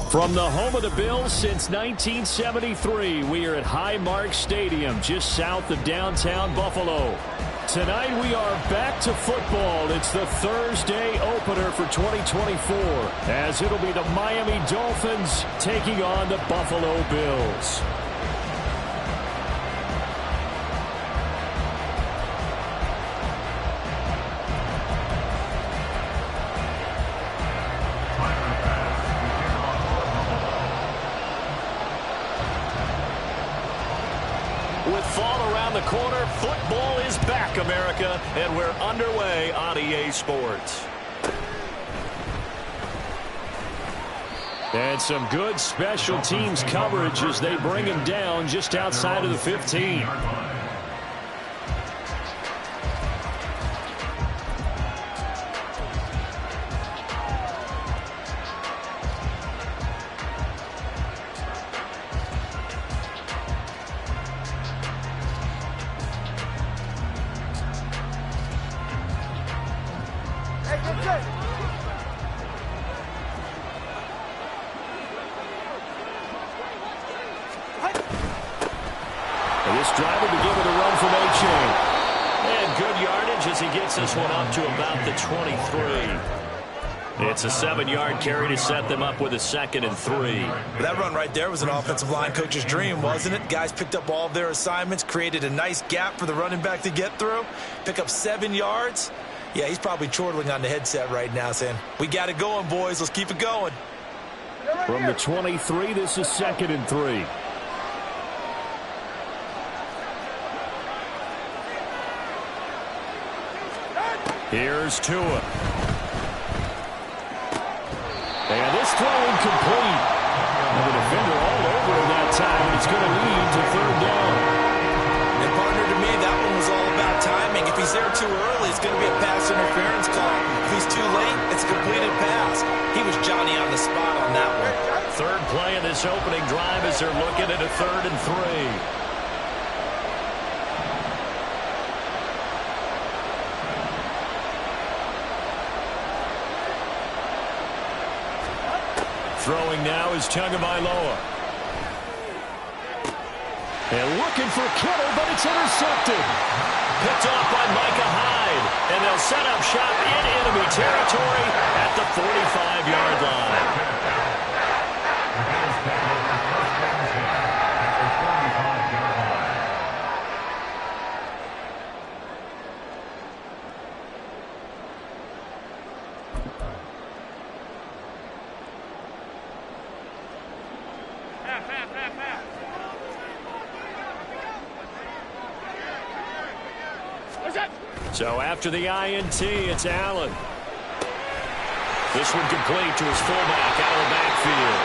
From the home of the Bills since 1973, we are at Highmark Stadium, just south of downtown Buffalo. Tonight we are back to football. It's the Thursday opener for 2024, as it'll be the Miami Dolphins taking on the Buffalo Bills. With fall around the corner, football is back, America, and we're underway on EA Sports. And some good special teams coverage as they bring him down just outside of the 15. This drive will begin with a run from A-Chain. And good yardage as he gets this one up to about the 23. It's a 7-yard carry to set them up with a 2nd and 3. That run right there was an offensive line coach's dream, wasn't it? Guys picked up all of their assignments, created a nice gap for the running back to get through, pick up 7 yards. Yeah, he's probably chortling on the headset right now saying, we got it going, boys. Let's keep it going. From the 23, this is 2nd and 3. Here's Tua. And this throw incomplete. And the defender all over him that time, and it's going to lead to 3rd down. And partner, to me, that one was all about timing. If he's there too early, it's going to be a pass interference call. If he's too late, it's a completed pass. He was Johnny on the spot on that one. 3rd play of this opening drive as they're looking at a 3rd and 3. Throwing now is Tagovailoa. And looking for Kittle, but it's intercepted. Picked off by Micah Hyde. And they'll set up shop in enemy territory at the 45-yard line. So after the INT, it's Allen. This one complete to his fullback out of the backfield.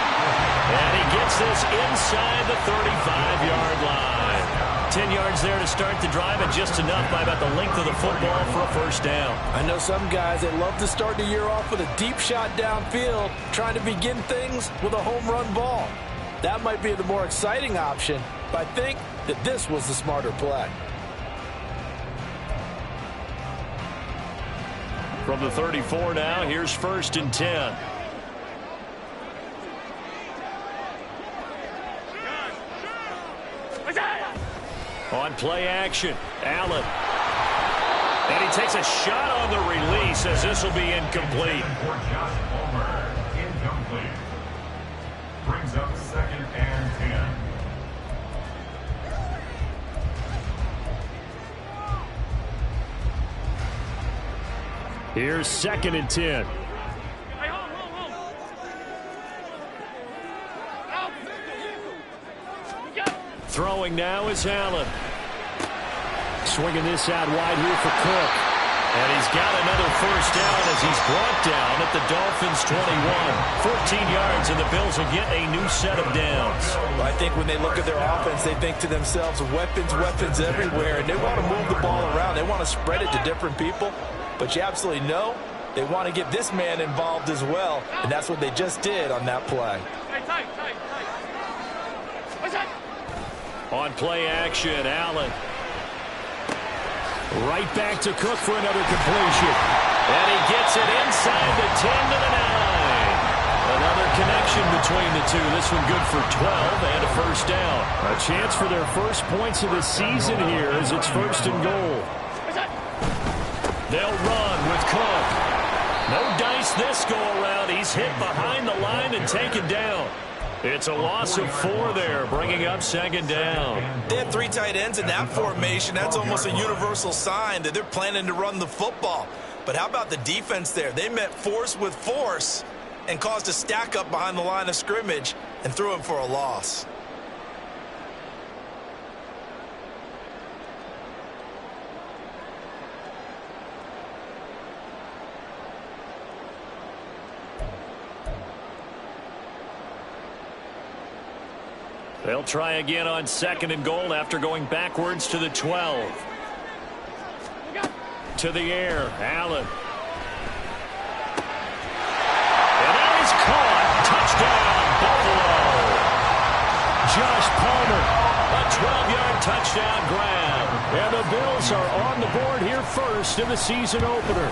And he gets this inside the 35-yard line. 10 yards there to start the drive, and just enough by about the length of the football for a 1st down. I know some guys, they love to start the year off with a deep shot downfield, trying to begin things with a home run ball. That might be the more exciting option, but I think that this was the smarter play. From the 34 now, here's 1st and 10. On play action, Allen. And he takes a shot on the release as this will be incomplete. Incomplete. Brings up 2nd and 10. Here's 2nd and 10. Throwing now is Allen. Swinging this out wide here for Cook. And he's got another 1st down as he's brought down at the Dolphins' 21. 14 yards, and the Bills will get a new set of downs. Well, I think when they look at their offense, they think to themselves, weapons, weapons everywhere, and they want to move the ball around. They want to spread it to different people. But you absolutely know they want to get this man involved as well, and that's what they just did on that play. On play action, Allen. Right back to Cook for another completion. And he gets it inside the 10 to the 9. Another connection between the two. This one good for 12 and a first down. A chance for their first points of the season here as it's 1st and goal. They'll run with Cook. No dice this go-around. He's hit behind the line and taken down. It's a loss of 4 there, bringing up 2nd down. They have 3 tight ends in that formation. That's almost a universal sign that they're planning to run the football. But how about the defense there? They met force with force and caused a stack up behind the line of scrimmage and threw him for a loss. They'll try again on 2nd and goal after going backwards to the 12. To the air, Allen. And that is caught. Touchdown, Buffalo. Josh Palmer, a 12-yard touchdown grab. And the Bills are on the board here first in the season opener.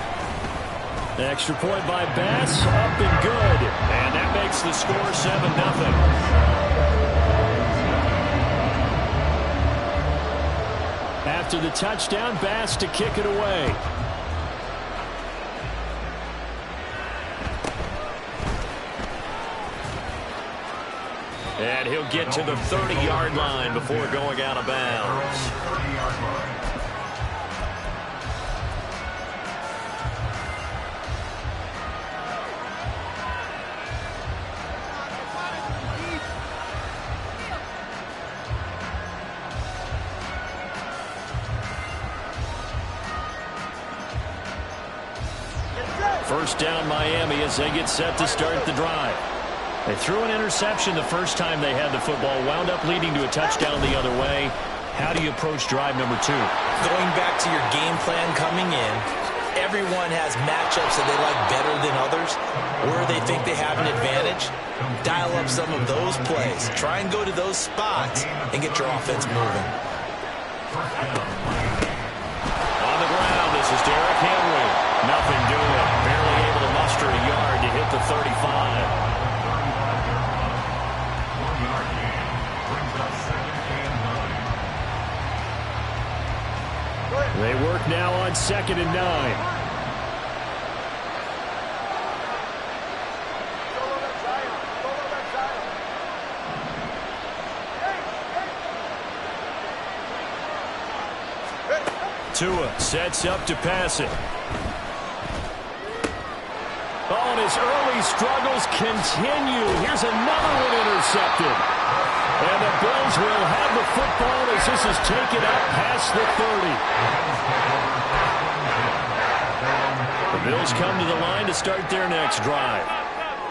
Extra point by Bass, up and good. And that makes the score 7-0. After the touchdown, Bass to kick it away. And he'll get to the 30-yard line before going out of bounds. First down Miami as they get set to start the drive. They threw an interception the first time they had the football, wound up leading to a touchdown the other way. How do you approach drive number 2? Going back to your game plan coming in, everyone has matchups that they like better than others, where they think they have an advantage. Dial up some of those plays. Try and go to those spots and get your offense moving. On the ground, this is Derrick Henry. Nothing doing. Barely able to muster a yard to hit the 35. They work now on 2nd and 9. Tua sets up to pass it. Oh, and his early struggles continue. Here's another one intercepted. And the Bills will have the football as this is taken up past the 30. The Bills come to the line to start their next drive.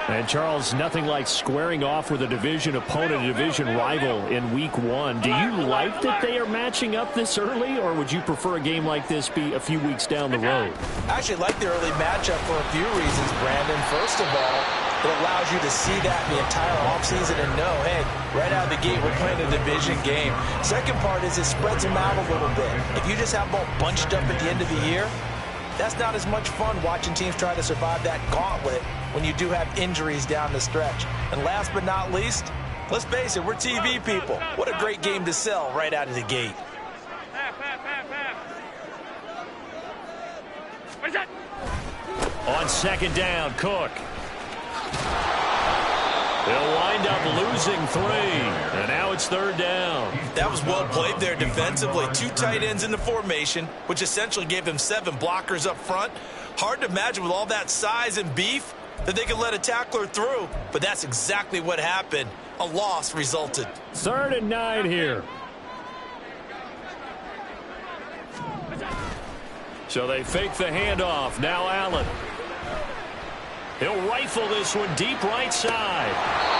And, Charles, nothing like squaring off with a division opponent, a division rival in Week 1. Do you like that they are matching up this early, or would you prefer a game like this be a few weeks down the road? I actually like the early matchup for a few reasons, Brandon. First of all, it allows you to see that the entire offseason and know, hey, right out of the gate, we're playing a division game. Second part is it spreads them out a little bit. If you just have them all bunched up at the end of the year, that's not as much fun watching teams try to survive that gauntlet when you do have injuries down the stretch. And last but not least, let's face it, we're TV people. What a great game to sell right out of the gate. On 2nd down, Cook. They'll wind up losing 3, and now it's 3rd down. That was well played there defensively. 2 tight ends in the formation, which essentially gave them 7 blockers up front. Hard to imagine with all that size and beef that they could let a tackler through, but that's exactly what happened. A loss resulted. 3rd and 9 here. So they fake the handoff. Now Allen. He'll rifle this one deep right side.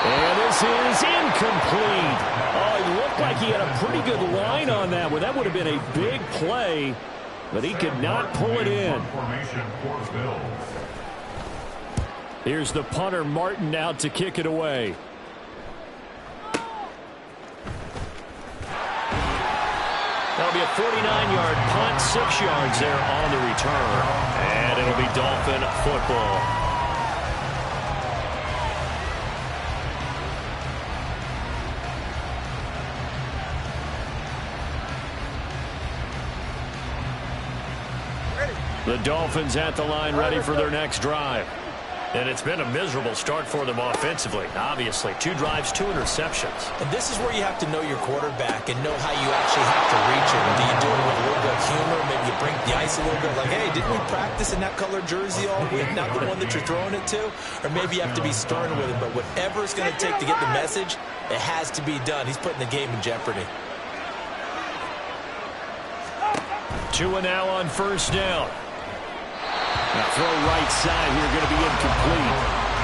And this is incomplete. Oh, it looked like he had a pretty good line on that one. That would have been a big play, but he could not pull it in. Here's the punter, Martin, out to kick it away. That'll be a 49-yard punt, 6 yards there on the return. And it'll be Dolphin football. The Dolphins at the line, ready for their next drive. And it's been a miserable start for them offensively, obviously. 2 drives, 2 interceptions. And this is where you have to know your quarterback and know how you actually have to reach him. Do you do it with a little bit of humor? Maybe you break the ice a little bit. Like, hey, didn't we practice in that color jersey all week? Not the one that you're throwing it to? Or maybe you have to be stern with him. But whatever it's going to take to get the message, it has to be done. He's putting the game in jeopardy. Tua now on first down. Now throw right side here, going to be incomplete.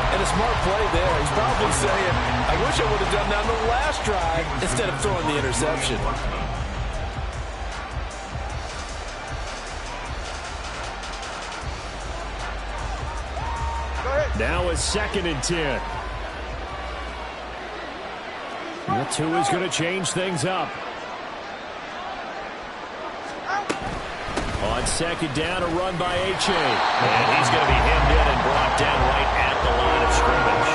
And a smart play there. He's probably saying, I wish I would have done that on the last drive instead of throwing the interception. Now it's 2nd and 10. Well, Tua's going to change things up. On 2nd down, a run by H.A. And he's going to be hemmed in and brought down right at the line of scrimmage.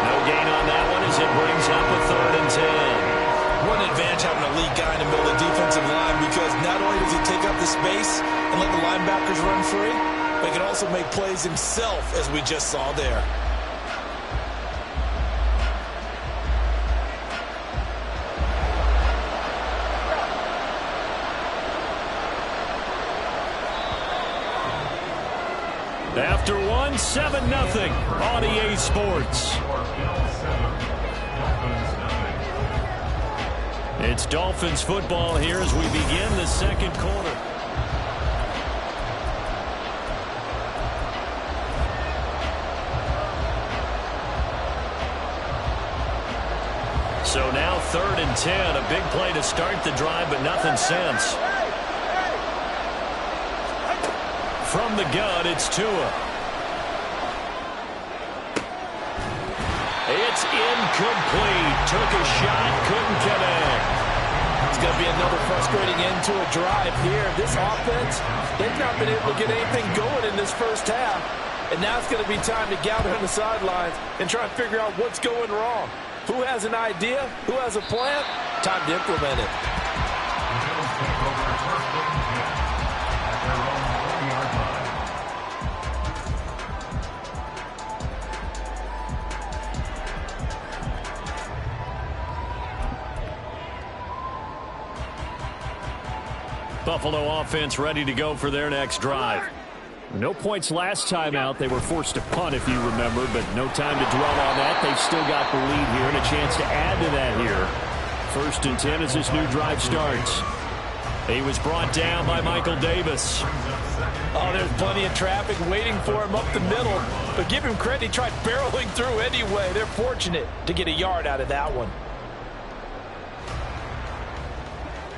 No gain on that one as it brings up a 3rd and 10. One advantage having a lead guy in the middle of the defensive line, because not only does he take up the space and let the linebackers run free, but he can also make plays himself, as we just saw there. After one, 7-0 on EA Sports. It's Dolphins football here as we begin the 2nd quarter. So now 3rd and 10, a big play to start the drive, but nothing since. From the gun, it's Tua. It's incomplete. Took a shot, couldn't connect. It's going to be another frustrating end to a drive here. This offense, they've not been able to get anything going in this first half. And now it's going to be time to gather on the sidelines and try and figure out what's going wrong. Who has an idea? Who has a plan? Time to implement it. Buffalo offense ready to go for their next drive. No points last time out. They were forced to punt, if you remember, but no time to dwell on that. They've still got the lead here and a chance to add to that here. 1st and 10 as this new drive starts. He was brought down by Michael Davis. Oh, there's plenty of traffic waiting for him up the middle. But give him credit, he tried barreling through anyway. They're fortunate to get a yard out of that one.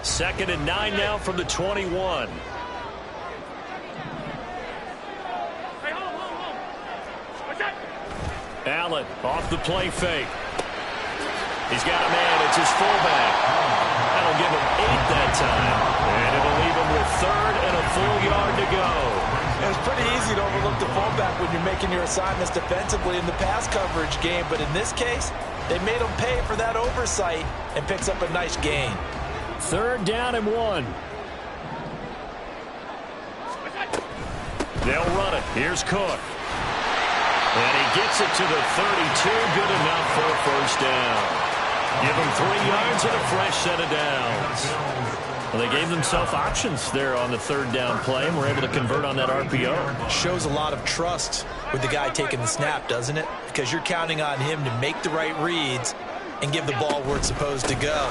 2nd and 9 now from the 21. Allen off the play fake. He's got a man. It's his fullback. That'll give him 8 that time. And it'll leave him with 3rd and a full yard to go. And it's pretty easy to overlook the fullback when you're making your assignments defensively in the pass coverage game. But in this case, they made him pay for that oversight and picks up a nice gain. 3rd down and 1. They'll run it. Here's Cook. And he gets it to the 32. Good enough for a 1st down. Give him 3 yards and a fresh set of downs. Well, they gave themselves options there on the 3rd down play and were able to convert on that RPO. Shows a lot of trust with the guy taking the snap, doesn't it? Because you're counting on him to make the right reads and give the ball where it's supposed to go.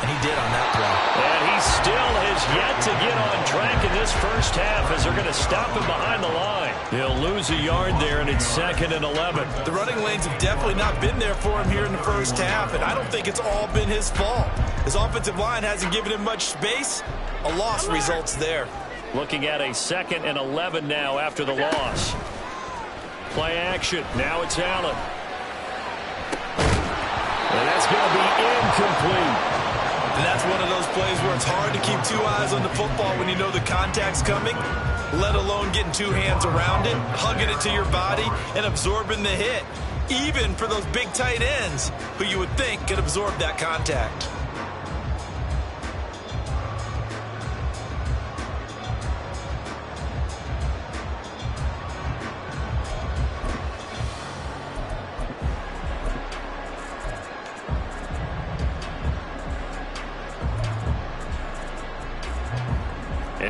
And he did on that play. And he still has yet to get on track in this first half as they're going to stop him behind the line. He'll lose a yard there, and it's 2nd and 11. The running lanes have definitely not been there for him here in the first half, and I don't think it's all been his fault. His offensive line hasn't given him much space. A loss results there. Looking at a 2nd and 11 now after the loss. Play action. Now it's Allen. And that's going to be incomplete. And that's one of those plays where it's hard to keep 2 eyes on the football when you know the contact's coming, let alone getting 2 hands around it, hugging it to your body, and absorbing the hit, even for those big tight ends who you would think could absorb that contact.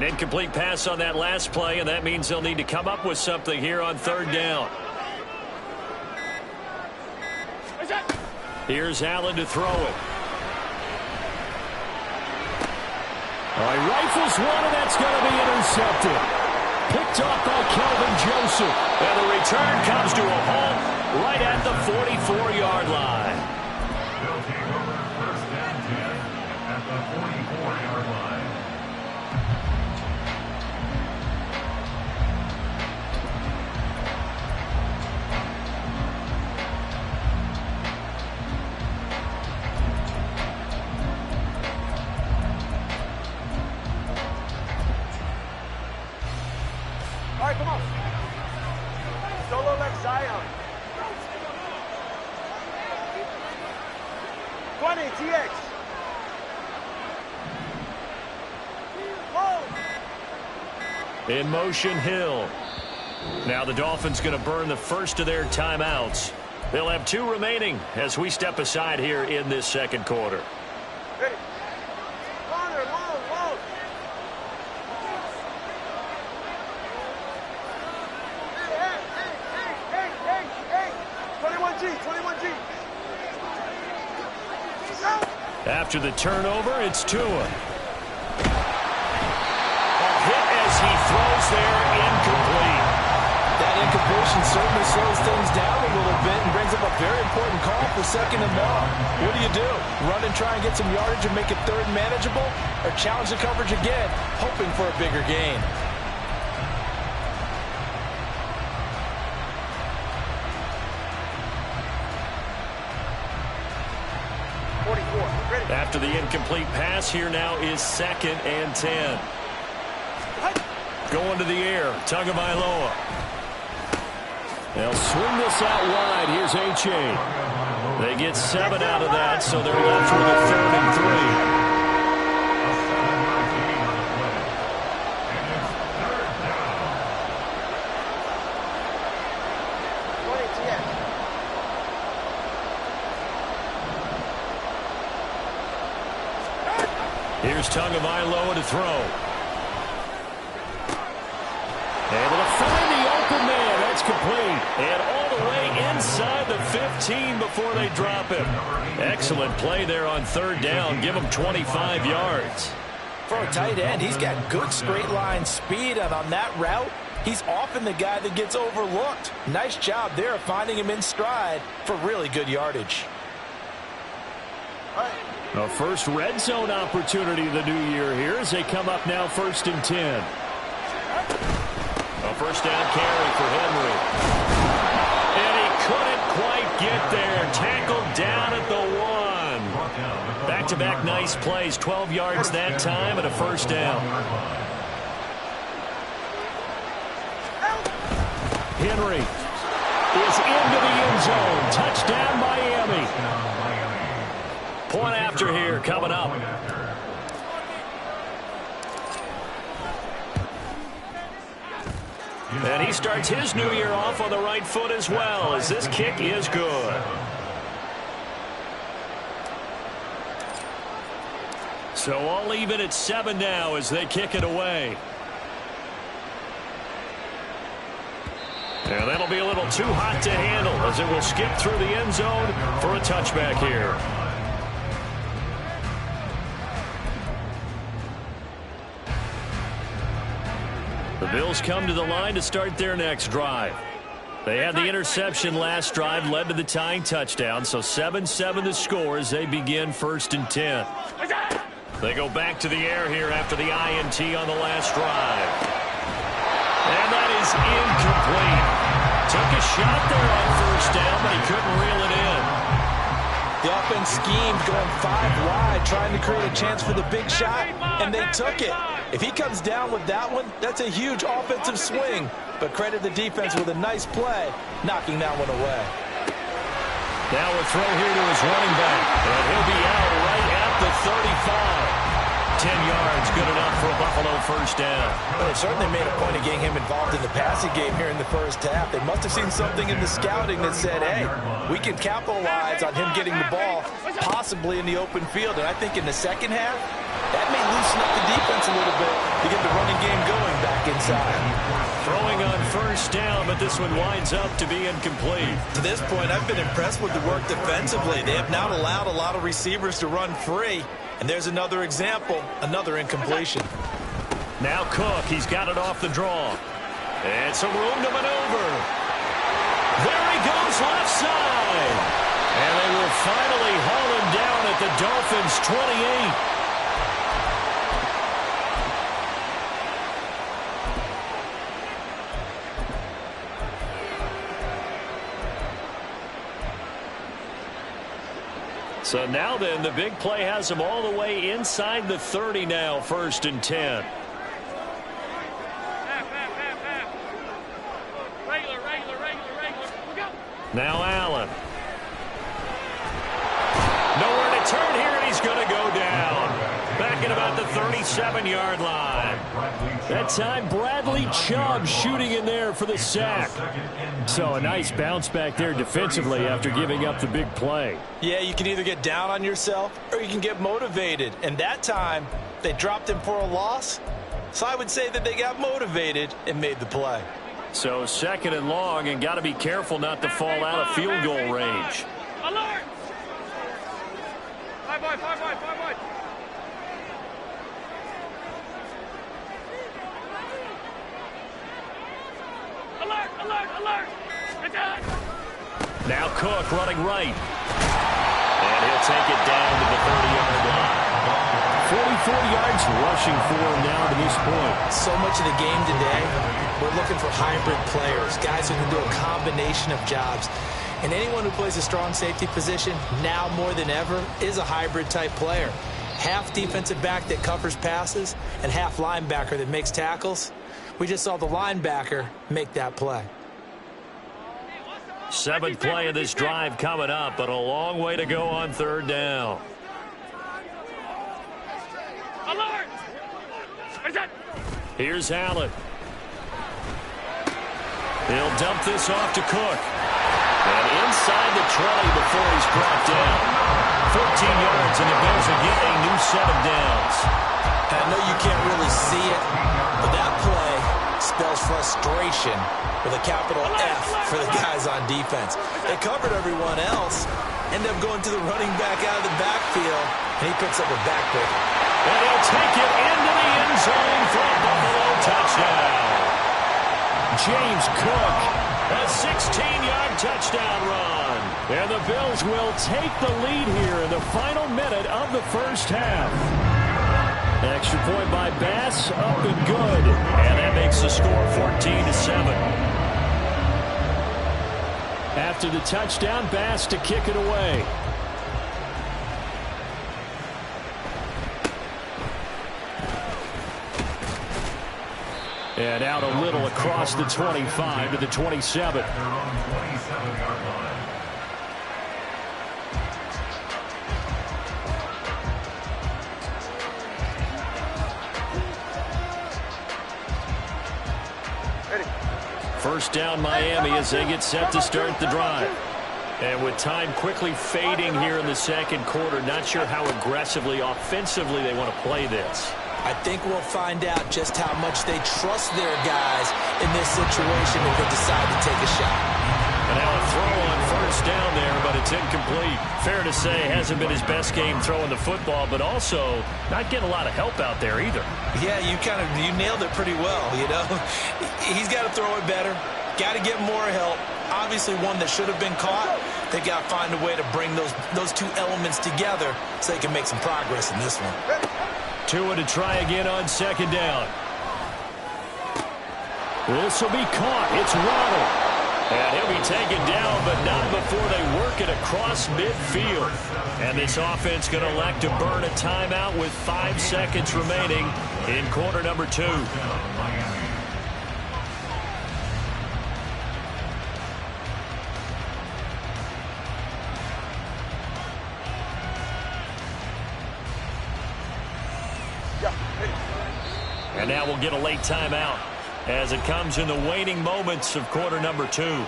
An incomplete pass on that last play, and that means they'll need to come up with something here on third down. Here's Allen to throw it. All right, rifles one, and that's going to be intercepted. Picked off by Kelvin Joseph. And the return comes to a halt right at the 44-yard line. They'll take over first and 10 at the 44-yard line. All right, come on. Solo like Zion. 20, TX. Whoa. In motion, Hill. Now the Dolphins going to burn the first of their timeouts. They'll have 2 remaining as we step aside here in this second quarter. Ready. Corner, long. Hey. 21G. After the turnover, it's Tua. A hit as he throws there, incomplete. That incompletion certainly slows things down a little bit and brings up a very important call for second and long. What do? Run and try and get some yardage and make it third manageable, or challenge the coverage again, hoping for a bigger gain? After the incomplete pass, here now is second and 10. Going to the air, Tagovailoa. They'll swing this out wide. Here's H.A. They get 7 out of that, so they're left with a 3rd and 3. Here's Tagovailoa to throw. Able to find the open man. That's complete. And all the way inside the 15 before they drop him. Excellent play there on third down. Give him 25 yards. For a tight end, he's got good straight line speed, and on that route, he's often the guy that gets overlooked. Nice job there of finding him in stride for really good yardage. A first red zone opportunity the new year here as they come up now 1st and 10. A first down carry for Henry. And he couldn't quite get there. Tackled down at the 1. Back-to-back nice plays. 12 yards that time and a first down. Henry is into the end zone. Touchdown, Miami. Point after here coming up. And he starts his new year off on the right foot as well, as this kick is good. So all even at 7 now as they kick it away. And that'll be a little too hot to handle as it will skip through the end zone for a touchback here. The Bills come to the line to start their next drive. They had the interception last drive, led to the tying touchdown, so 7-7 the score as they begin 1st and 10. They go back to the air here after the INT on the last drive. And that is incomplete. Took a shot there on first down, but he couldn't reel it in. The offense schemed going 5 wide, trying to create a chance for the big shot, and they took it. If he comes down with that one, that's a huge offensive swing. But credit the defense with a nice play, knocking that one away. Now a throw here to his running back, and he'll be out right at the 35. 10 yards, good enough for a Buffalo first down. Well, they certainly made a point of getting him involved in the passing game here in the first half. They must have seen something in the scouting that said, hey, we can capitalize on him getting the ball, possibly in the open field. And I think in the second half, that may lead loosen up the defense a little bit to get the running game going back inside. Throwing on first down, but this one winds up to be incomplete. To this point, I've been impressed with the work defensively. They have not allowed a lot of receivers to run free. And there's another example, another incompletion. Now Cook, he's got it off the draw. It's a room to maneuver. There he goes left side. And they will finally haul him down at the Dolphins' 28. So now then, the big play has them all the way inside the 30 now, 1st and 10. Now Allen. Nowhere to turn here, and he's going to go down. Back at about the 37-yard line. That time, Bradley Chubb shooting in there for the sack. So a nice bounce back there defensively after giving up the big play. Yeah, you can either get down on yourself or you can get motivated. And that time, they dropped him for a loss. So I would say that they got motivated and made the play. So 2nd and long, and got to be careful not to fall out of field goal range. Alert! 5 wide. Alert! It's on! Now Cook running right. And he'll take it down to the 30-yard line. 44 yards rushing for him now to this point. So much of the game today, we're looking for hybrid players, guys who can do a combination of jobs. And anyone who plays a strong safety position, now more than ever, is a hybrid type player. Half defensive back that covers passes and half linebacker that makes tackles. We just saw the linebacker make that play. 7th play of this drive coming up, but a long way to go on 3rd down. Alert! Here's Allen. He'll dump this off to Cook. And inside the 20 before he's brought down. 14 yards, and the Bills will get a new set of downs. And I know you can't really see it, but that play spells frustration with a capital F for the guys on defense. They covered everyone else, end up going to the running back out of the backfield, and he picks up a backpick. And he'll take it into the end zone for a Buffalo touchdown. James Cook, a 16-yard touchdown run. And the Bills will take the lead here in the final minute of the 1st half. Extra point by Bass, up and good. And that makes the score 14-7. After the touchdown, Bass to kick it away. And out a little across the 25 to the 27. Their own 27-yard line. First down Miami as they get set to start the drive. And with time quickly fading here in the 2nd quarter, not sure how aggressively, offensively they want to play this. I think we'll find out just how much they trust their guys in this situation if they decide to take a shot. And now a throw on first down there, but it's incomplete. Fair to say, hasn't been his best game throwing the football, but also not getting a lot of help out there either. Yeah, you nailed it pretty well, you know. He's got to throw it better, got to get more help. Obviously one that should have been caught. They got to find a way to bring those two elements together so they can make some progress in this one. Tua to try again on 2nd down. This will be caught. It's Waddle. And he'll be taken down, but not before they work it across midfield. And this offense going to elect to burn a timeout with 5 seconds remaining in quarter number 2. And now we'll get a late timeout as it comes in the waning moments of quarter number 2.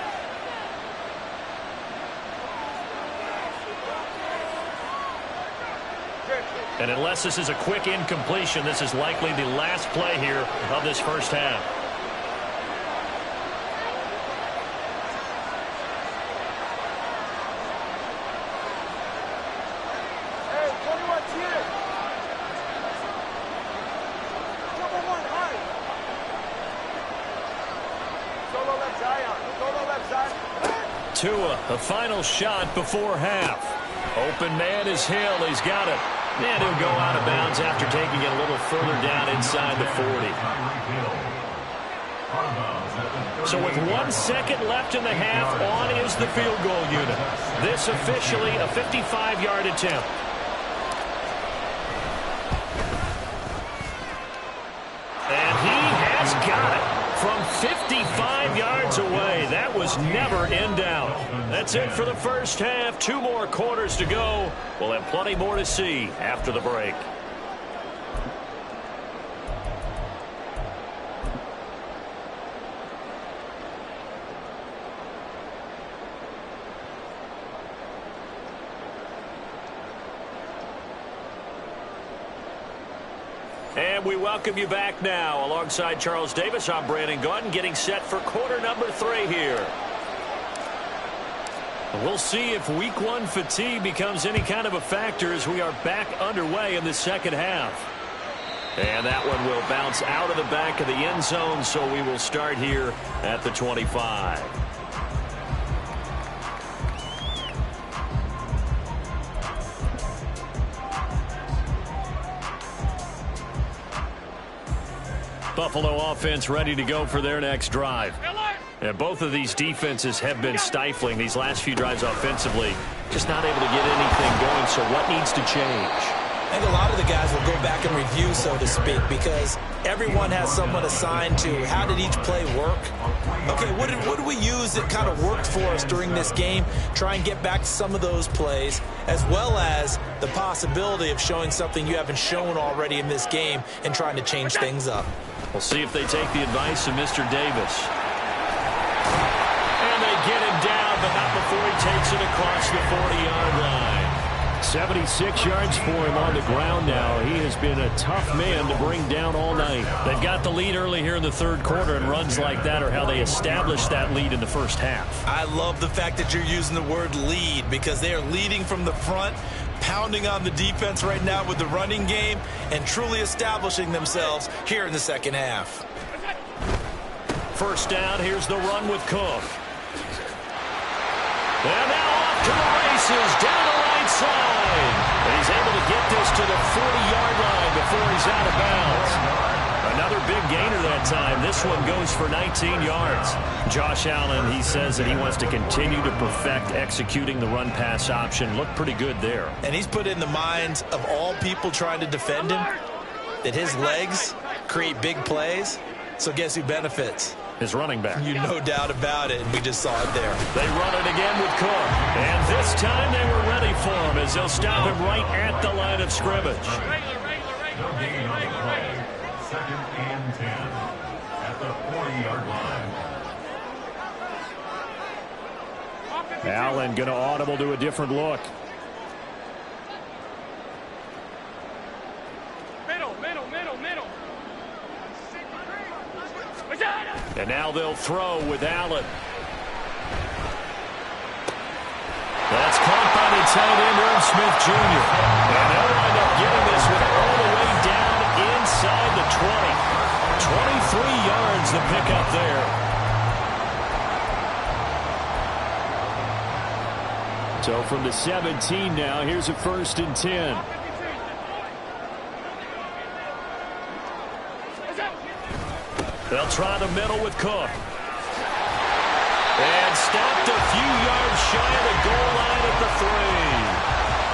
And unless this is a quick incompletion, this is likely the last play here of this first half. Hey, 21's here. Number 1, high. Solo left Zion. Solo left Zion. Tua, the final shot before half. Open man is Hill. He's got it. And he'll go out of bounds after taking it a little further down inside the 40. So with 1 second left in the half, on is the field goal unit. This officially a 55-yard attempt. And he has got it. From 55 yards away, that was never in doubt. That's it for the first half. 2 more quarters to go. We'll have plenty more to see after the break. And we welcome you back now. Alongside Charles Davis, I'm Brandon Gaudin, getting set for quarter number 3 here. We'll see if week 1 fatigue becomes any kind of a factor as we are back underway in the second half. And that one will bounce out of the back of the end zone, so we will start here at the 25. Buffalo offense ready to go for their next drive. And both of these defenses have been stifling these last few drives offensively. Just not able to get anything going, so what needs to change? I think a lot of the guys will go back and review, so to speak, because everyone has someone assigned to how did each play work. Okay, what did we use that kind of worked for us during this game? Try and get back to some of those plays, as well as the possibility of showing something you haven't shown already in this game and trying to change things up. We'll see if they take the advice of Mr. Davis. And they get him down, but not before he takes it across the 40-yard line. 76 yards for him on the ground now. He has been a tough man to bring down all night. They've got the lead early here in the third quarter, and runs like that are how they established that lead in the first half. I love the fact that you're using the word lead, because they are leading from the front, pounding on the defense right now with the running game, and truly establishing themselves here in the second half. First down, here's the run with Cook. And now off to the races, down the right side. And he's able to get this to the 40-yard line before he's out of bounds. Another big gainer that time. This one goes for 19 yards. Josh Allen, he says that he wants to continue to perfect executing the run-pass option. Looked pretty good there. And he's put in the minds of all people trying to defend him that his legs create big plays. So guess who benefits? His running back. You no doubt about it, and we just saw it there. They run it again with Cook. And this time they were ready for him as they'll stop him right at the line of scrimmage. No gain on the play. 2nd and 10 at the 40-yard line. Allen going to audible to a different look. Middle. And now they'll throw with Allen. That's caught by the tight end, Irv Smith Jr. And they'll wind up getting this one all the way down inside the 20. 23 yards to pick up there. So from the 17 now, here's a 1st and 10. They'll try the middle with Cook. And stopped a few yards shy of the goal line at the 3.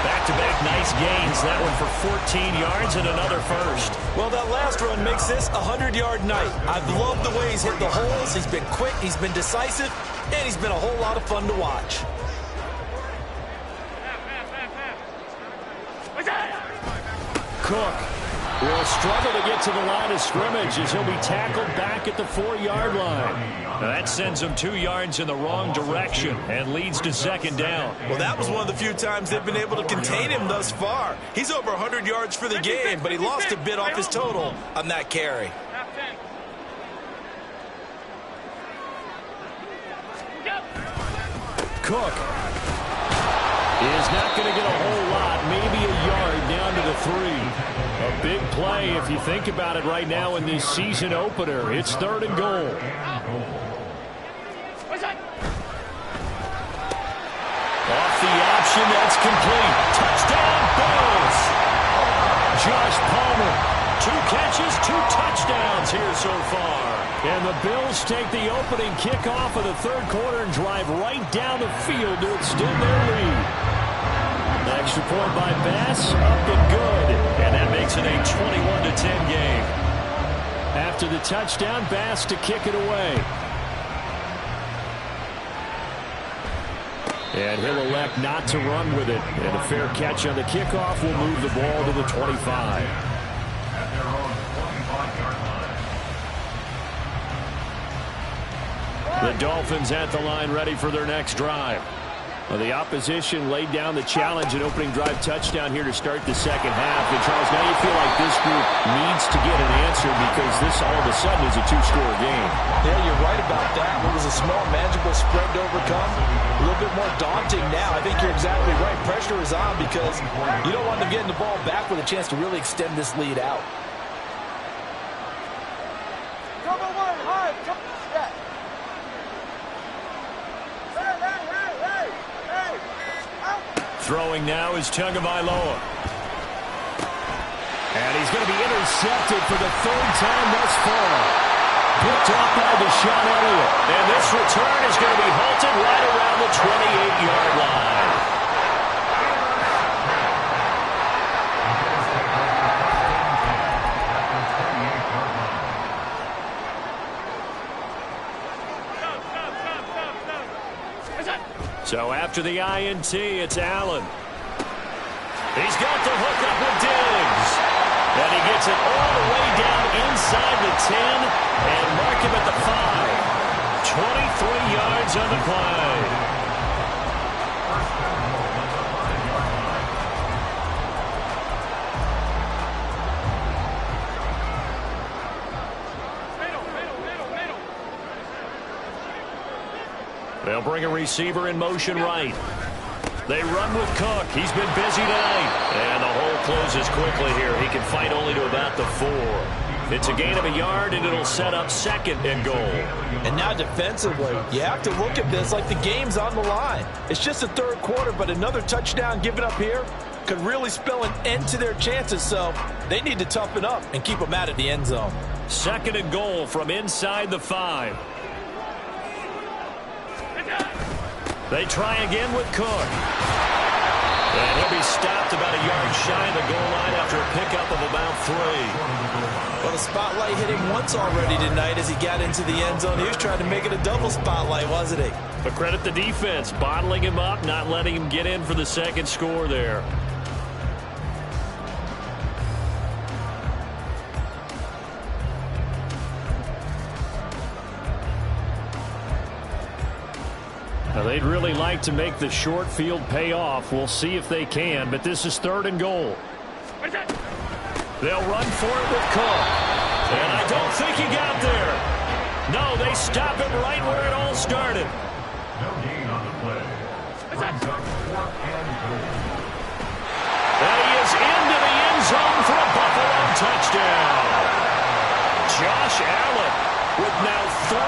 Back-to-back nice gains. That one for 14 yards and another first. Well, that last run makes this a 100-yard night. I've loved the way he's hit the holes. He's been quick, he's been decisive, and he's been a whole lot of fun to watch. Cook will struggle to get to the line of scrimmage as he'll be tackled back at the 4-yard line. Now that sends him 2 yards in the wrong direction and leads to second down. Well, that was one of the few times they've been able to contain him thus far. He's over 100 yards for the game, but he lost a bit off his total on that carry. Cook is not going to get a whole lot, maybe a yard down to the 3. A big play if you think about it right now in this season opener. It's 3rd and goal. Off the option, that's complete. Touchdown, Bills. Josh Palmer, 2 catches, 2 touchdowns here so far. And the Bills take the opening kickoff of the 3rd quarter and drive right down the field to extend their lead. Extra point by Bass, up and good. And that makes it a 21-10 game. After the touchdown, Bass to kick it away. And he'll elect not to run with it. And a fair catch on the kickoff will move the ball to the 25. At their own 25-yard line. The Dolphins at the line ready for their next drive. Well, the opposition laid down the challenge and opening drive touchdown here to start the second half. And, Charles, now you feel like this group needs to get an answer because this all of a sudden is a 2-score game. Yeah, you're right about that. It was a small, manageable spread to overcome. A little bit more daunting now. I think you're exactly right. Pressure is on because you don't want them getting the ball back with a chance to really extend this lead out. Cover 1, hard. Yeah. Throwing now is Tagovailoa. And he's going to be intercepted for the 3rd time thus far. Picked up by Deshaun Elliott. And this return is going to be halted right around the 28-yard line. So after the INT, it's Allen. He's got the hook up with Diggs. And he gets it all the way down inside the 10 and mark him at the 5. 23 yards on the play. They'll bring a receiver in motion right. They run with Cook. He's been busy tonight. And the hole closes quickly here. He can fight only to about the 4. It's a gain of a yard, and it'll set up 2nd and goal. And now defensively, you have to look at this like the game's on the line. It's just the 3rd quarter, but another touchdown given up here could really spell an end to their chances. So they need to toughen up and keep them out of the end zone. 2nd and goal from inside the 5. They try again with Cook. And he'll be stopped about a yard shy of the goal line after a pickup of about 3. Well, the spotlight hit him once already tonight as he got into the end zone. He was trying to make it a double spotlight, wasn't he? But credit the defense, bottling him up, not letting him get in for the 2nd score there. Now, they'd really like to make the short field pay off. We'll see if they can, but this is 3rd and goal. They'll run for it with Cook. And I don't think he got there. No, they stop him right where it all started. No gain on the play. Brings up 4th and goal. And he is into the end zone for a Buffalo touchdown. Josh Allen with now 3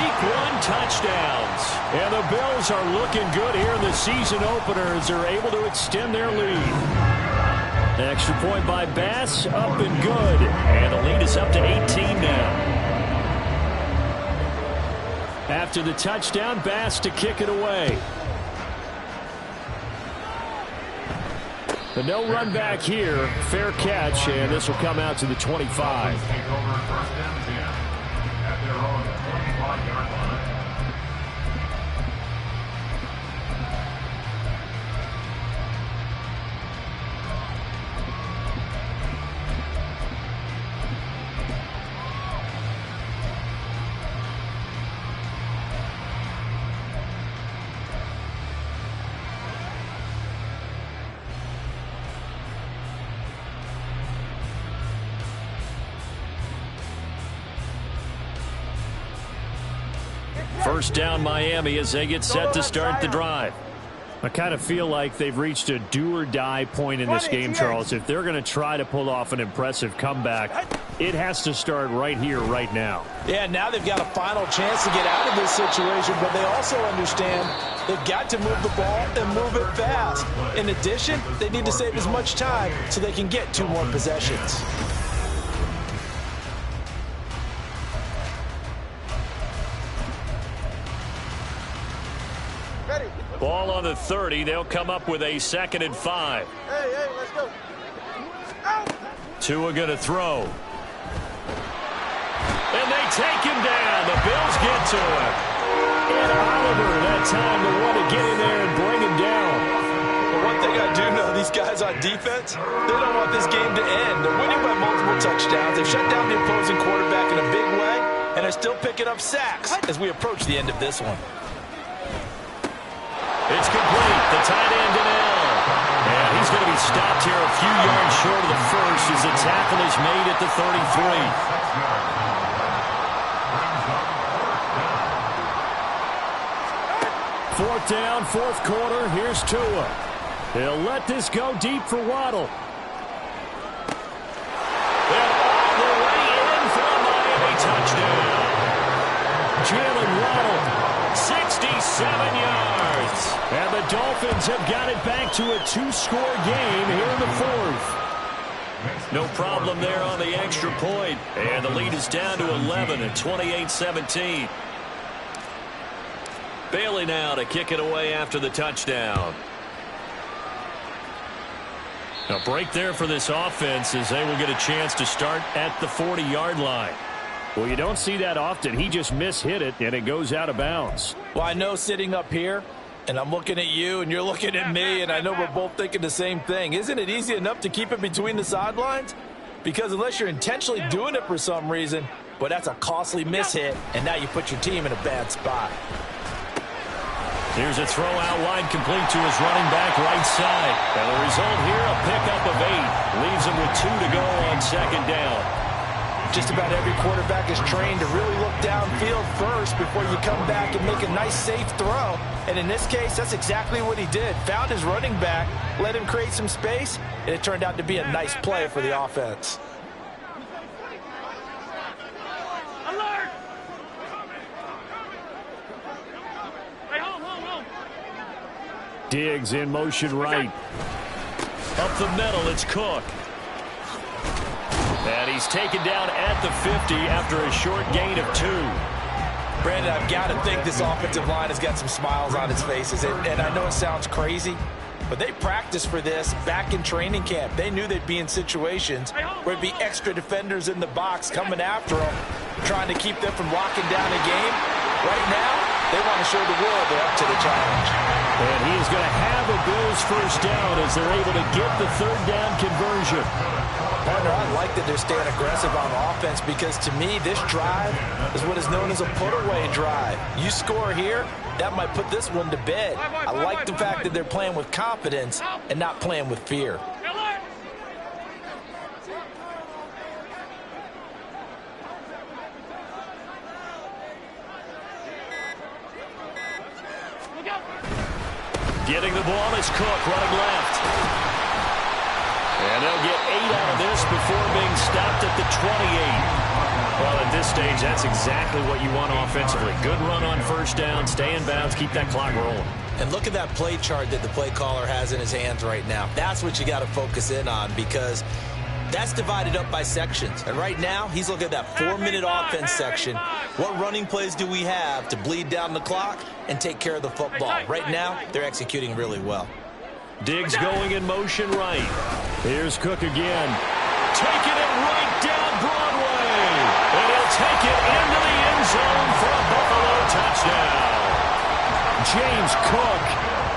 Week 1 touchdowns. And the Bills are looking good here in the season opener as they're able to extend their lead. Extra point by Bass, up and good. And the lead is up to 18 now. After the touchdown, Bass to kick it away. But no run back here. Fair catch, and this will come out to the 25. Take over 1st and 10 at their own 25-yard line. First down Miami as they get set to start the drive. I kind of feel like they've reached a do-or-die point in this game, Charles. If they're going to try to pull off an impressive comeback, it has to start right here, right now. Yeah, now they've got a final chance to get out of this situation, but they also understand they've got to move the ball and move it fast. In addition, they need to save as much time so they can get 2 more possessions. Ball on the 30. They'll come up with a 2nd and 5. Hey, let's go. Tua going to throw. And they take him down. The Bills get to him. And Oliver that time to want to get in there and bring him down. But one thing I do know, these guys on defense, they don't want this game to end. They're winning by multiple touchdowns. They've shut down the opposing quarterback in a big way, and are still picking up sacks as we approach the end of this one. It's complete. The tight end in L. And he's going to be stopped here a few yards short of the first as the tackle is made at the 33. 4th down, 4th quarter. Here's Tua. He'll let this go deep for Waddle. And all the way in for a Miami touchdown. Jalen Waddle, 67 yards. And the Dolphins have got it back to a 2-score game here in the 4th. No problem there on the extra point. And the lead is down to 11 at 28-17. Bailey now to kick it away after the touchdown. A break there for this offense as they will get a chance to start at the 40-yard line. Well, you don't see that often. He just mishit it, and it goes out of bounds. Well, I know sitting up here, and I'm looking at you, and you're looking at me, and I know we're both thinking the same thing. Isn't it easy enough to keep it between the sidelines? Because unless you're intentionally doing it for some reason, well, that's a costly mishit, and now you put your team in a bad spot. Here's a throw out wide, complete to his running back right side. And the result here, a pickup of 8. Leaves him with 2 to go on 2nd down. Just about every quarterback is trained to really look downfield first before you come back and make a nice, safe throw. And in this case, that's exactly what he did. Found his running back, let him create some space, and it turned out to be a nice play for the offense. Diggs in motion right. Up the middle, it's Cook. And he's taken down at the 50 after a short gain of 2. Brandon, I've got to think this offensive line has got some smiles on its faces. And I know it sounds crazy, but they practiced for this back in training camp. They knew they'd be in situations where it'd be extra defenders in the box coming after them, trying to keep them from locking down a game. Right now, they want to show the world they're up to the challenge. And he is going to have a Bills first down as they're able to get the 3rd down conversion. Partner, I like that they're staying aggressive on offense because to me, this drive is what is known as a put-away drive. You score here, that might put this one to bed. I like the fact that they're playing with confidence and not playing with fear. Getting the ball is Cook running left. And they'll get 8 out of this before being stopped at the 28. Well, at this stage, that's exactly what you want offensively. Good run on first down, stay in bounds, keep that clock rolling. And look at that play chart that the play caller has in his hands right now. That's what you got to focus in on because that's divided up by sections. And right now, he's looking at that 4-minute offense section. What running plays do we have to bleed down the clock and take care of the football? Right now, they're executing really well. Diggs going in motion right. Here's Cook again. Taking it right down Broadway. And he'll take it into the end zone for a Buffalo touchdown. James Cook,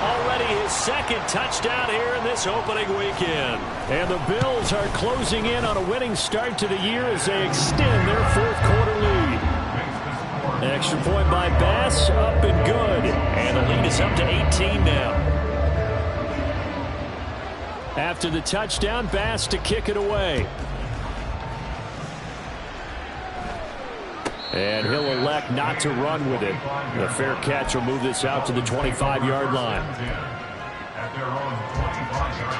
already his 2nd touchdown here in this opening weekend. And the Bills are closing in on a winning start to the year as they extend their 4th quarter lead. Extra point by Bass, up and good. And the lead is up to 18 now. After the touchdown, Bass to kick it away. And he'll elect not to run with it. A fair catch will move this out to the 25-yard line. At their own 25-yard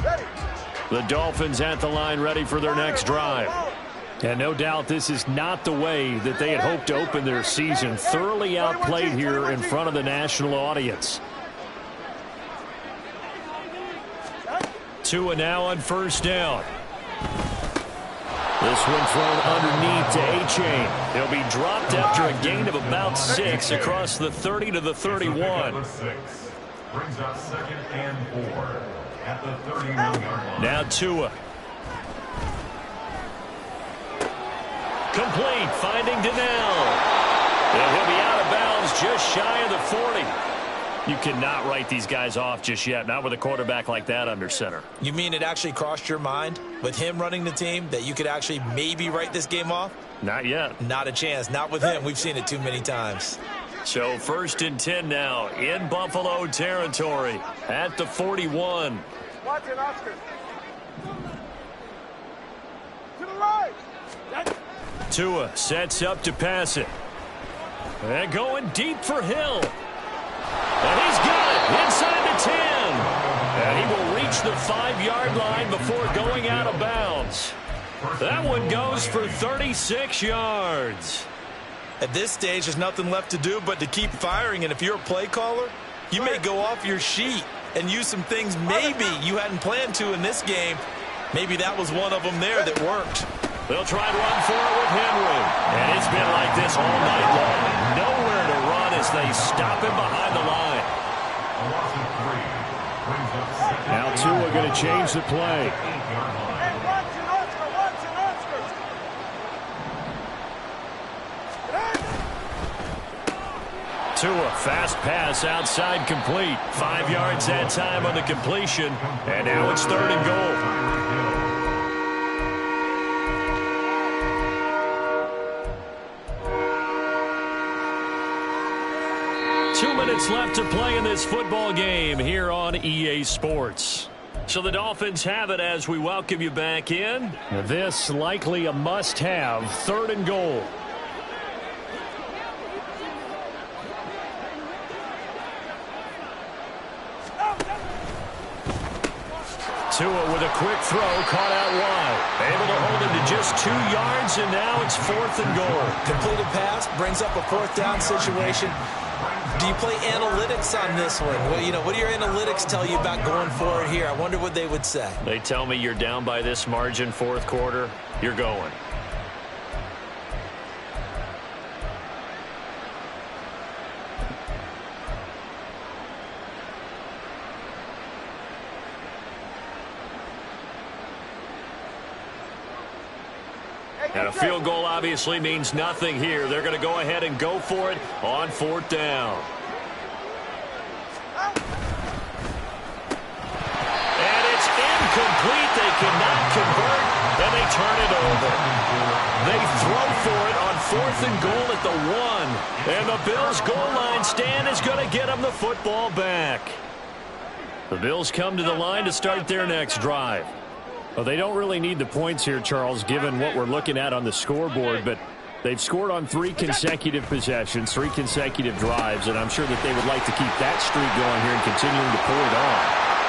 line. The Dolphins at the line ready for their next drive. And no doubt this is not the way that they had hoped to open their season. Thoroughly outplayed here in front of the national audience. Tua now on first down. This one thrown underneath to A-Chain. He'll be dropped after a gain of about 6 across the 30 to the 31. Brings up 2nd and 4 at the 31-yard line. Now Tua. Complete, finding Donnell. And he'll be out of bounds just shy of the 40. You cannot write these guys off just yet, not with a quarterback like that under center. You mean it actually crossed your mind with him running the team that you could actually maybe write this game off? Not yet. Not a chance. Not with him. We've seen it too many times. So 1st and 10 now in Buffalo territory at the 41. Watch it, Oscar. To the right. Tua sets up to pass it. And going deep for Hill. And he's got it inside the 10. And he will reach the 5-yard line before going out of bounds. That one goes for 36 yards. At this stage, there's nothing left to do but to keep firing. And if you're a play caller, you may go off your sheet and use some things maybe you hadn't planned to in this game. Maybe that was one of them there that worked. They'll try and run for it with Henry. And it's been like this all night long. Nowhere to run as they stop him behind the line. A loss of 3 brings up 2nd. Now Tua going to change the play. Hey, watch it, Oscar. Watch it, Oscar. Tua, fast pass outside complete. 5 yards that time on the completion. And now it's 3rd and goal. 2 minutes left to play in this football game here on EA Sports. So the Dolphins have it as we welcome you back in. This likely a must-have, 3rd and goal. Tua with a quick throw, caught out wide. Able to hold him to just 2 yards, and now it's 4th and goal. Completed pass, brings up a 4th down situation. Do you play analytics on this one? Well, you know, what do your analytics tell you about going forward here? I wonder what they would say. They tell me you're down by this margin 4th quarter, you're going. And a field goal obviously means nothing here. They're going to go ahead and go for it on 4th down. And it's incomplete. They cannot convert, and they turn it over. They throw for it on 4th and goal at the 1. And the Bills' goal line stand is going to get them the football back. The Bills come to the line to start their next drive. Well, they don't really need the points here, Charles, given what we're looking at on the scoreboard, but they've scored on 3 consecutive possessions, 3 consecutive drives, and I'm sure that they would like to keep that streak going here and continuing to pull it on.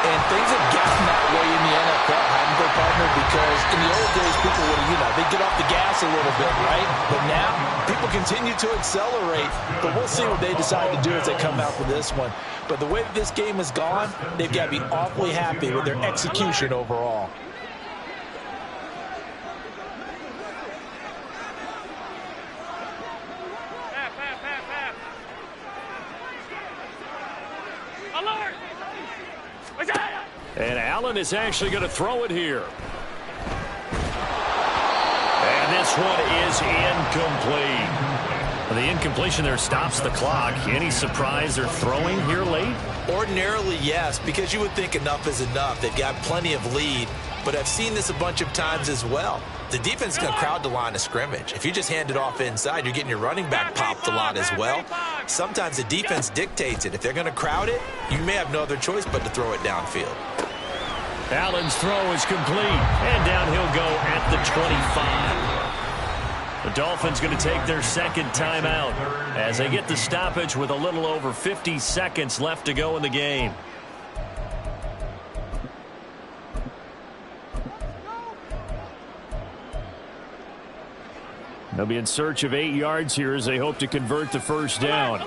And things have gotten that way in the NFL, haven't they, partner? Because in the old days, people would, they'd get off the gas a little bit, right? But now, people continue to accelerate. But we'll see what they decide to do as they come out for this one. But the way that this game has gone, they've got to be awfully happy with their execution overall. And Allen is actually going to throw it here. And this one is incomplete. The incompletion there stops the clock. Any surprise they're throwing here late? Ordinarily, yes, because you would think enough is enough. They've got plenty of lead, but I've seen this a bunch of times as well. The defense is going to crowd the line of scrimmage. If you just hand it off inside, you're getting your running back popped a lot as well. Sometimes the defense dictates it. If they're going to crowd it, you may have no other choice but to throw it downfield. Allen's throw is complete, and down he'll go at the 25. The Dolphins going to take their second timeout as they get the stoppage with a little over 50 seconds left to go in the game. They'll be in search of 8 yards here as they hope to convert the first down.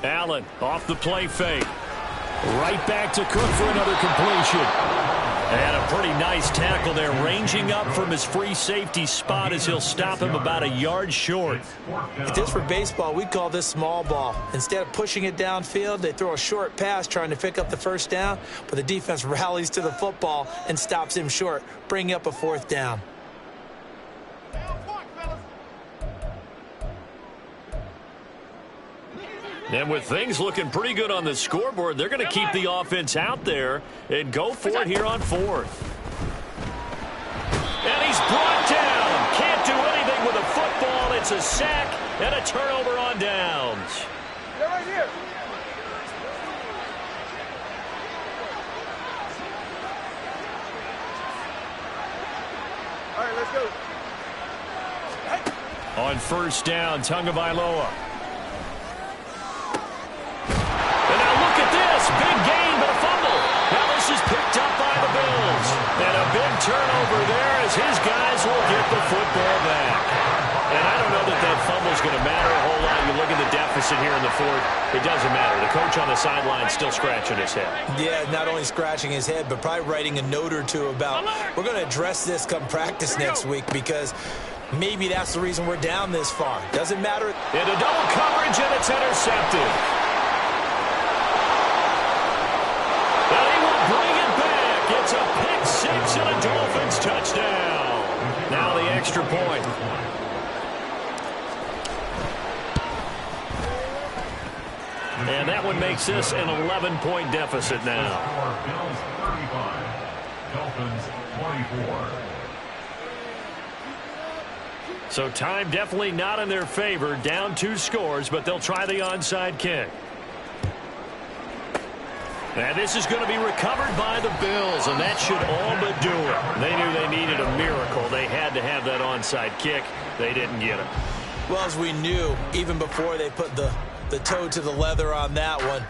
Allen off the play fake. Right back to Cook for another completion. And a pretty nice tackle there, ranging up from his free safety spot as he'll stop him about a yard short. If this were baseball, we'd call this small ball. Instead of pushing it downfield, they throw a short pass trying to pick up the first down, but the defense rallies to the football and stops him short, bringing up a fourth down. And with things looking pretty good on the scoreboard, they're going to keep the offense out there and go for it here on fourth. And he's brought down. Can't do anything with a football. It's a sack and a turnover on downs. They're right here. All right, let's go. On first down, Tagovailoa. Big gain, but a fumble. Now this is picked up by the Bills. And a big turnover there as his guys will get the football back. And I don't know that that fumble is going to matter a whole lot. You look at the deficit here in the fourth, it doesn't matter. The coach on the sideline still scratching his head. Yeah, not only scratching his head, but probably writing a note or two about, we're going to address this come practice next week because maybe that's the reason we're down this far. Doesn't matter. Into double coverage, and it's intercepted. It's a pick six and a Dolphins touchdown. Now the extra point. And that one makes this an 11-point deficit now. Bills 35, Dolphins 24. So time definitely not in their favor. Down 2 scores, but they'll try the onside kick. And this is going to be recovered by the Bills, and that should all but do it. They knew they needed a miracle. They had to have that onside kick. They didn't get it. Well, as we knew, even before they put the toe to the leather on that one,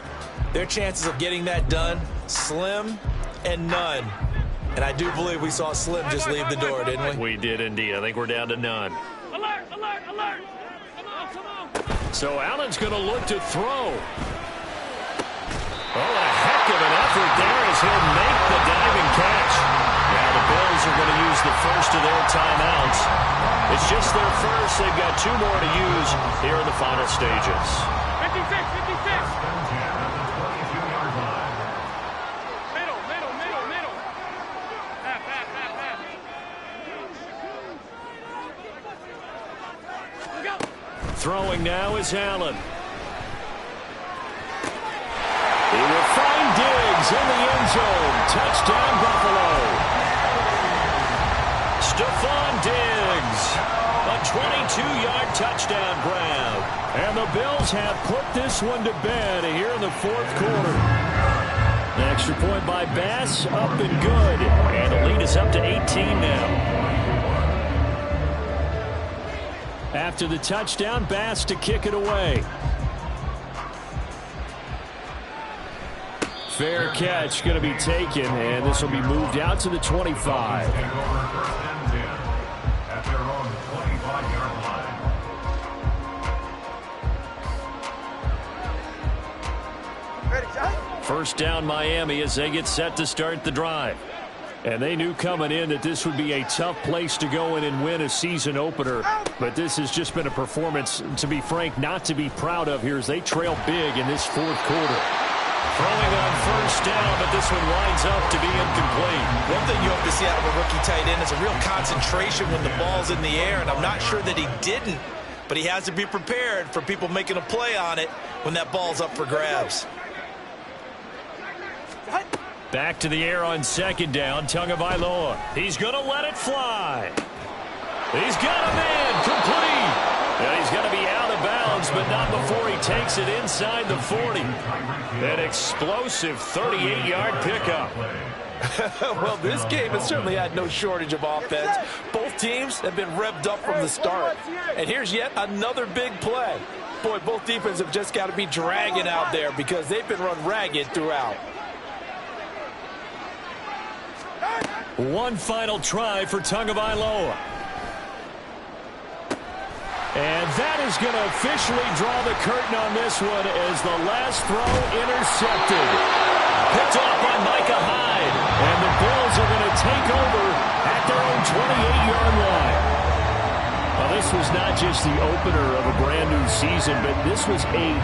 their chances of getting that done, slim and none. And I do believe we saw Slim just leave the door, didn't we? We did indeed. I think we're down to none. Alert, alert, alert. Come on. So Allen's going to look to throw. Oh, a heck of an effort there as he'll make the diving catch. Now the Bills are going to use the first of their timeouts. It's just their first. They've got 2 more to use here in the final stages. 56. Middle. Half. Look out. Throwing now is Allen. He will find Diggs in the end zone. Touchdown, Buffalo. Stephon Diggs. A 22-yard touchdown grab. And the Bills have put this one to bed here in the fourth quarter. An extra point by Bass, up and good. And the lead is up to 18 now. After the touchdown, Bass to kick it away. Fair catch going to be taken, and this will be moved out to the 25. Take over first and 10 at their own 25-yard line. Ready, John? First down Miami as they get set to start the drive. And they knew coming in that this would be a tough place to go in and win a season opener. But this has just been a performance, to be frank, not to be proud of here as they trail big in this fourth quarter. Throwing on first down, but this one winds up to be incomplete. One thing you hope to see out of a rookie tight end is a real concentration when the ball's in the air, and I'm not sure that he didn't, but he has to be prepared for people making a play on it when that ball's up for grabs. Back to the air on second down, Tagovailoa. He's going to let it fly. He's got a man complete. And he's going to be out of bounds, but not before he takes it inside the 40. An explosive 38-yard pickup. Well, this game has certainly had no shortage of offense. Both teams have been revved up from the start. And here's yet another big play. Boy, both defenses have just got to be dragging out there because they've been run ragged throughout. One final try for Tagovailoa. And that is going to officially draw the curtain on this one as the last throw intercepted. Picked off by Micah Hyde. And the Bills are going to take over at their own 28-yard line. Well, this was not just the opener of a brand new season, but this was a